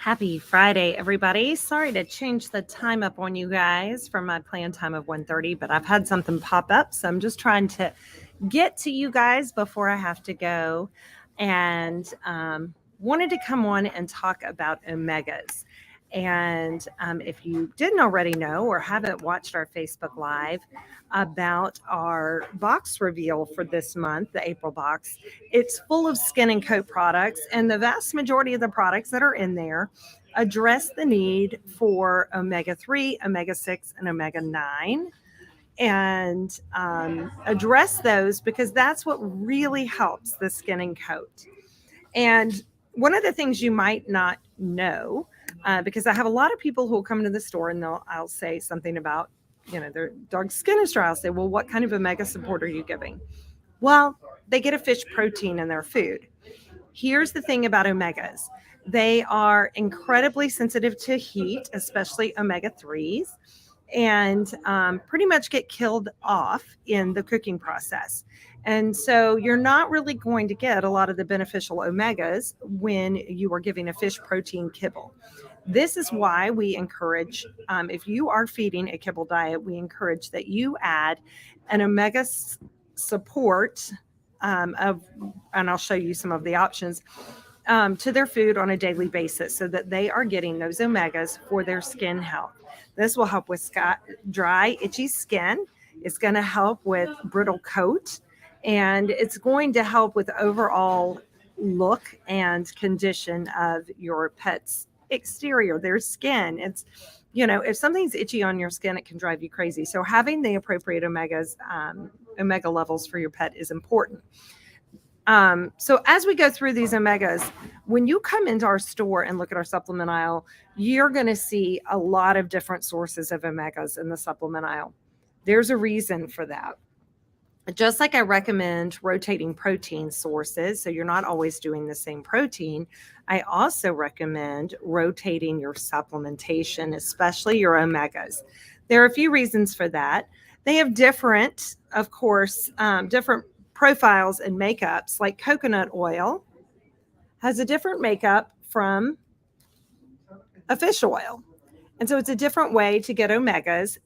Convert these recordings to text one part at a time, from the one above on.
Happy Friday, everybody. Sorry to change the time up on you guys from my planned time of 1:30, but I've had something pop up, so I'm just trying to get to you guys before I have to go. And wanted to come on and talk about omegas. And if you didn't already know or haven't watched our Facebook Live about our box reveal for this month, the April box, it's full of skin and coat products, and the vast majority of the products that are in there address the need for omega 3, omega 6, and omega 9 and address those because that's what really helps the skin and coat. And one of the things you might not know, because I have a lot of people who will come into the store and I'll say something about, their dog's skin is dry. I'll say, well, what kind of omega support are you giving? Well, they get a fish protein in their food. Here's the thing about omegas. They are incredibly sensitive to heat, especially omega 3s, and pretty much get killed off in the cooking process. And so you're not really going to get a lot of the beneficial omegas when you are giving a fish protein kibble. This is why we encourage, if you are feeding a kibble diet, we encourage that you add an omega support and I'll show you some of the options to their food on a daily basis so that they are getting those omegas for their skin health. This will help with dry, itchy skin. It's going to help with brittle coat, and it's going to help with overall look and condition of your pet's exterior, their skin. It's, if something's itchy on your skin, it can drive you crazy. So having the appropriate omega levels for your pet is important. So as we go through these omegas, when you come into our store and look at our supplement aisle, you're going to see a lot of different sources of omegas in the supplement aisle. There's a reason for that. Just like I recommend rotating protein sources, so you're not always doing the same protein, I also recommend rotating your supplementation, especially your omegas. There are a few reasons for that. They have different, of course, different profiles and makeups. Like coconut oil has a different makeup from a fish oil. And so it's a different way to get omegas,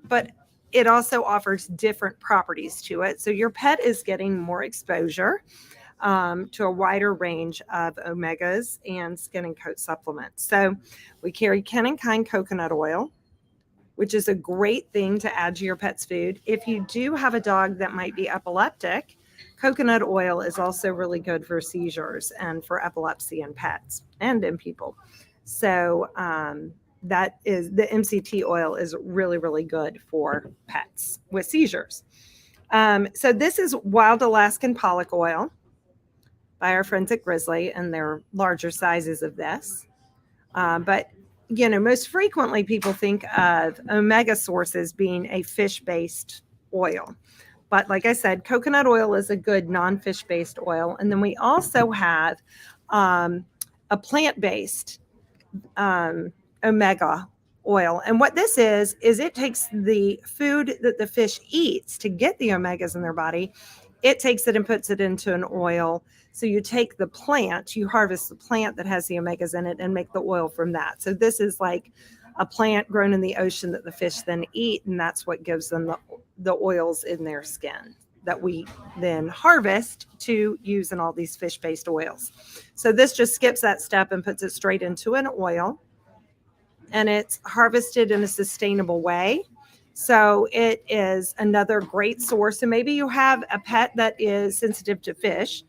but it also offers different properties to it. So your pet is getting more exposure to a wider range of omegas and skin and coat supplements. So we carry Ken and Kind coconut oil, which is a great thing to add to your pet's food. If you do have a dog that might be epileptic, coconut oil is also really good for seizures and for epilepsy in pets and in people. So that is the MCT oil is really, really good for pets with seizures. So this is Wild Alaskan Pollock oil by our friends at Grizzly, and they're larger sizes of this. But most frequently people think of omega sources being a fish-based oil. But like I said, coconut oil is a good non-fish-based oil. And then we also have a plant-based omega oil. And what this is it takes the food that the fish eats to get the omegas in their body. It takes it and puts it into an oil. So you take the plant, you harvest the plant that has the omegas in it and make the oil from that. So this is like a plant grown in the ocean that the fish then eat, and that's what gives them the oils in their skin that we then harvest to use in all these fish-based oils. So this just skips that step and puts it straight into an oil, and it's harvested in a sustainable way. So it is another great source. So maybe you have a pet that is sensitive to fish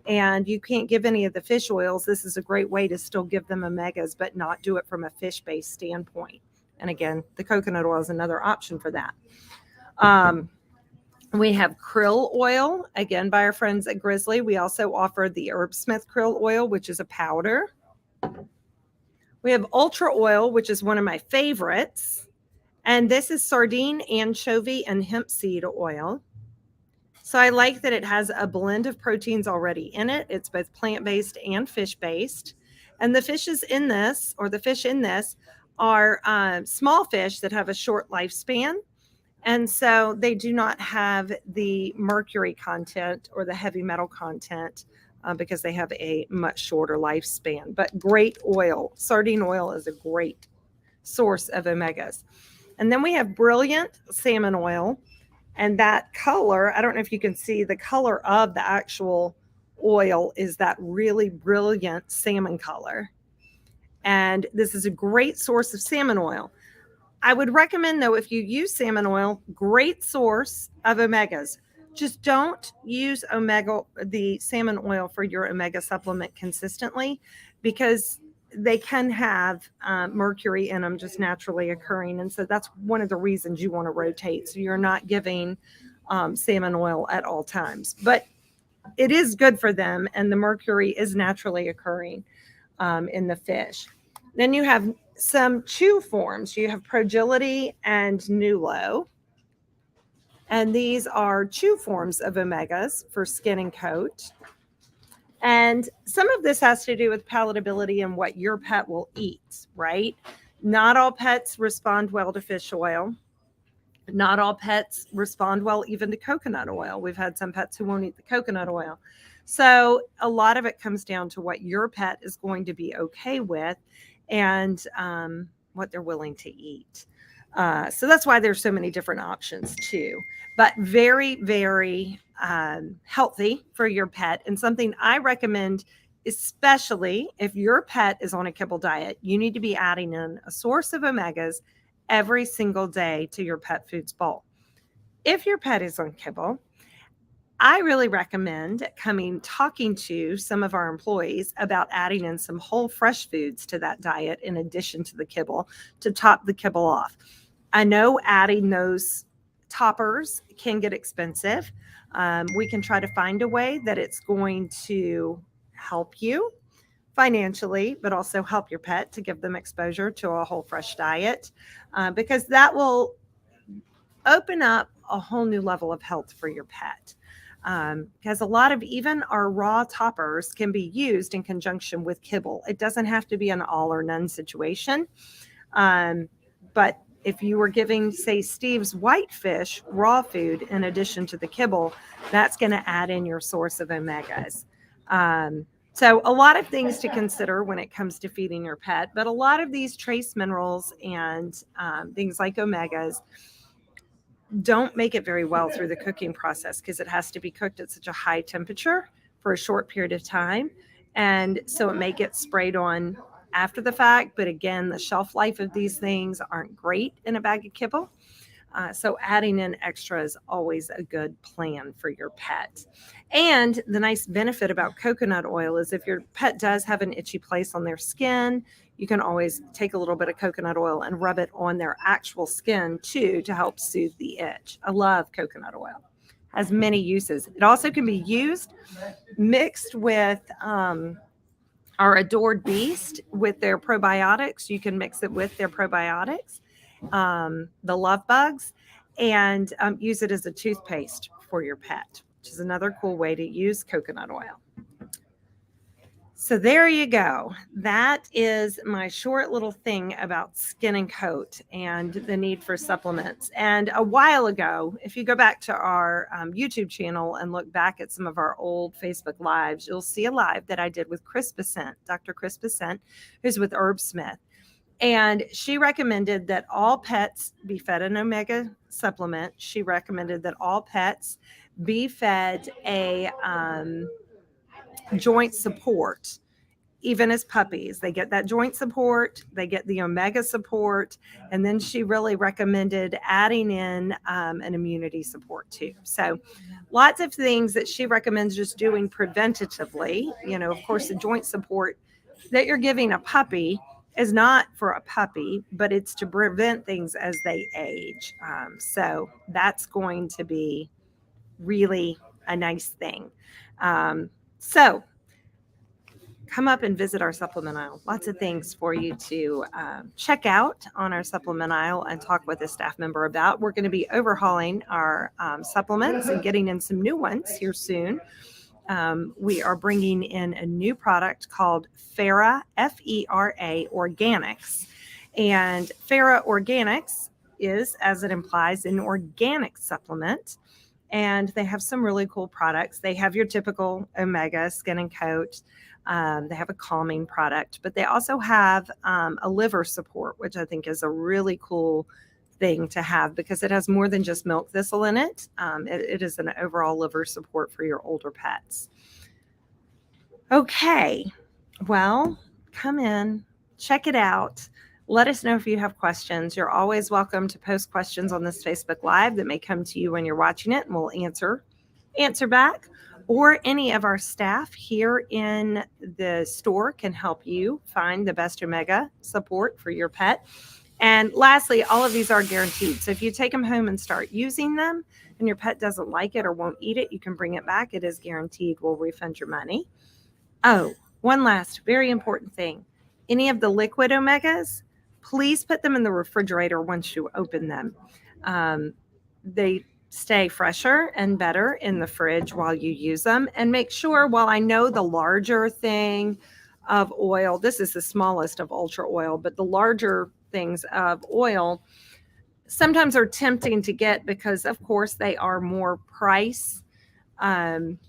and you can't give any of the fish oils. This is a great way to still give them omegas, but not do it from a fish-based standpoint. And again, the coconut oil is another option for that. We have krill oil, again, by our friends at Grizzly. We also offer the Herbsmith krill oil, which is a powder. We have ultra oil, which is one of my favorites. And this is sardine, anchovy, and hemp seed oil. So I like that it has a blend of proteins already in it. It's both plant-based and fish-based. And the fishes in this, or the fish in this, are small fish that have a short lifespan. And so they do not have the mercury content or the heavy metal content because they have a much shorter lifespan. But great oil. Sardine oil is a great source of omegas. And then we have brilliant salmon oil. And that color, I don't know if you can see the color of the actual oil is that really brilliant salmon color. And this is a great source of salmon oil. I would recommend, though, if you use salmon oil, great source of omegas. Just don't use the salmon oil for your omega supplement consistently, because they can have mercury in them just naturally occurring. And so that's one of the reasons you want to rotate. So you're not giving salmon oil at all times. But it is good for them, and the mercury is naturally occurring in the fish. Then you have some chew forms. You have Progility and Nulo. And these are chew forms of omegas for skin and coat. And some of this has to do with palatability and what your pet will eat, right? Not all pets respond well to fish oil. Not all pets respond well even to coconut oil. We've had some pets who won't eat the coconut oil. So a lot of it comes down to what your pet is going to be okay with and what they're willing to eat. So that's why there's so many different options too. But very, very healthy for your pet, and something I recommend, especially if your pet is on a kibble diet. You need to be adding in a source of omegas every single day to your pet foods bowl. If your pet is on kibble, I really recommend talking to some of our employees about adding in some whole fresh foods to that diet in addition to the kibble to top the kibble off. I know adding those toppers can get expensive. We can try to find a way that it's going to help you financially, but also help your pet to give them exposure to a whole fresh diet, because that will open up a whole new level of health for your pet. Because a lot of even our raw toppers can be used in conjunction with kibble. It doesn't have to be an all or none situation. But if you were giving, say, Steve's whitefish raw food in addition to the kibble, that's going to add in your source of omegas. So a lot of things to consider when it comes to feeding your pet, but a lot of these trace minerals and things like omegas don't make it very well through the cooking process, because it has to be cooked at such a high temperature for a short period of time. And so it may get sprayed on after the fact. But again, the shelf life of these things aren't great in a bag of kibble. So adding in extra is always a good plan for your pet. And the nice benefit about coconut oil is if your pet does have an itchy place on their skin, you can always take a little bit of coconut oil and rub it on their actual skin too to help soothe the itch. I love coconut oil. Has many uses. It also can be used mixed with our Adored Beast with their probiotics. You can mix it with their probiotics, the love bugs, and use it as a toothpaste for your pet, which is another cool way to use coconut oil. So there you go. That is my short little thing about skin and coat and the need for supplements. And a while ago, if you go back to our YouTube channel and look back at some of our old Facebook Lives, you'll see a live that I did with Chris Besant, Dr. Chris Besant, who's with Herb Smith. And she recommended that all pets be fed an omega supplement. She recommended that all pets be fed a joint support, even as puppies. They get that joint support, they get the omega support, and then she really recommended adding in an immunity support too. So lots of things that she recommends just doing preventatively. Of course, the joint support that you're giving a puppy is not for a puppy, but it's to prevent things as they age. So that's going to be really a nice thing. So come up and visit our supplement aisle. Lots of things for you to check out on our supplement aisle and talk with a staff member about. We're going to be overhauling our supplements and getting in some new ones here soon. We are bringing in a new product called Fera, F-E-R-A Organics. And Fera Organics is, as it implies, an organic supplement. and they have some really cool products. They have your typical omega skin and coat. They have a calming product, but they also have a liver support, which I think is a really cool thing to have because it has more than just milk thistle in it. It is an overall liver support for your older pets. Okay, well, come in, check it out. Let us know if you have questions. You're always welcome to post questions on this Facebook Live that may come to you when you're watching it, and we'll answer back. Or any of our staff here in the store can help you find the best omega support for your pet. And lastly, all of these are guaranteed. So if you take them home and start using them and your pet doesn't like it or won't eat it, you can bring it back. It is guaranteed. We'll refund your money. Oh, one last very important thing. Any of the liquid omegas, please put them in the refrigerator once you open them. They stay fresher and better in the fridge while you use them. And make sure, while I know the larger thing of oil, this is the smallest of ultra oil, but the larger things of oil sometimes are tempting to get because, of course, they are more price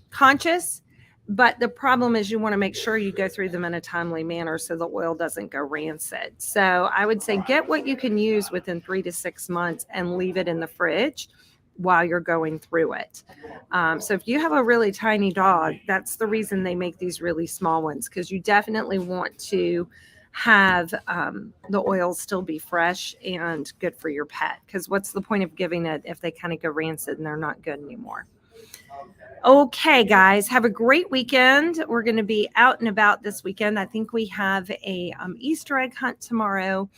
conscious. But the problem is you want to make sure you go through them in a timely manner so the oil doesn't go rancid. So I would say get what you can use within 3 to 6 months and leave it in the fridge while you're going through it. So if you have a really tiny dog, that's the reason they make these really small ones, because you definitely want to have the oil still be fresh and good for your pet, because what's the point of giving it if they kind of go rancid and they're not good anymore? Okay, guys, have a great weekend. We're going to be out and about this weekend. I think we have a Easter egg hunt tomorrow.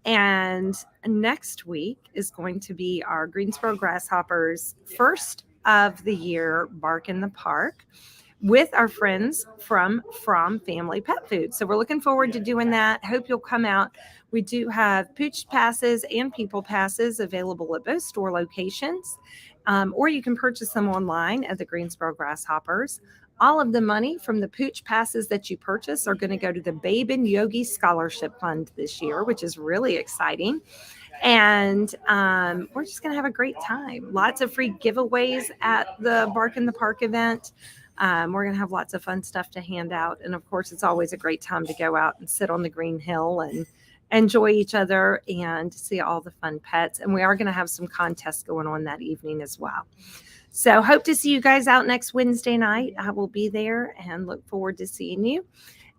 And next week is going to be our Greensboro Grasshoppers first of the year bark in the park with our friends from Family Pet Food. So we're looking forward to doing that. Hope you'll come out. We do have pooch passes and people passes available at both store locations, or you can purchase them online at the Greensboro Grasshoppers. All of the money from the pooch passes that you purchase are going to go to the Babe and Yogi Scholarship Fund this year, which is really exciting. And we're just going to have a great time. Lots of free giveaways at the Bark in the Park event. We're going to have lots of fun stuff to hand out. And of course, it's always a great time to go out and sit on the green hill and enjoy each other and see all the fun pets. And we are going to have some contests going on that evening as well. So hope to see you guys out next Wednesday night. I will be there and look forward to seeing you.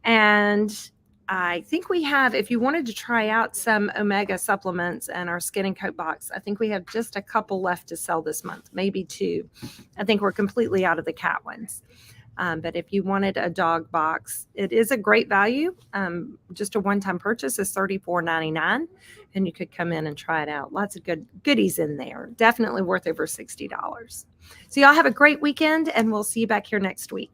And I think we have, if you wanted to try out some omega supplements and our skin and coat box, I think we have just a couple left to sell this month, maybe 2. I think we're completely out of the cat ones. But if you wanted a dog box, it is a great value. Just a one-time purchase is $34.99, and you could come in and try it out. Lots of good goodies in there. Definitely worth over $60. So y'all have a great weekend, and we'll see you back here next week.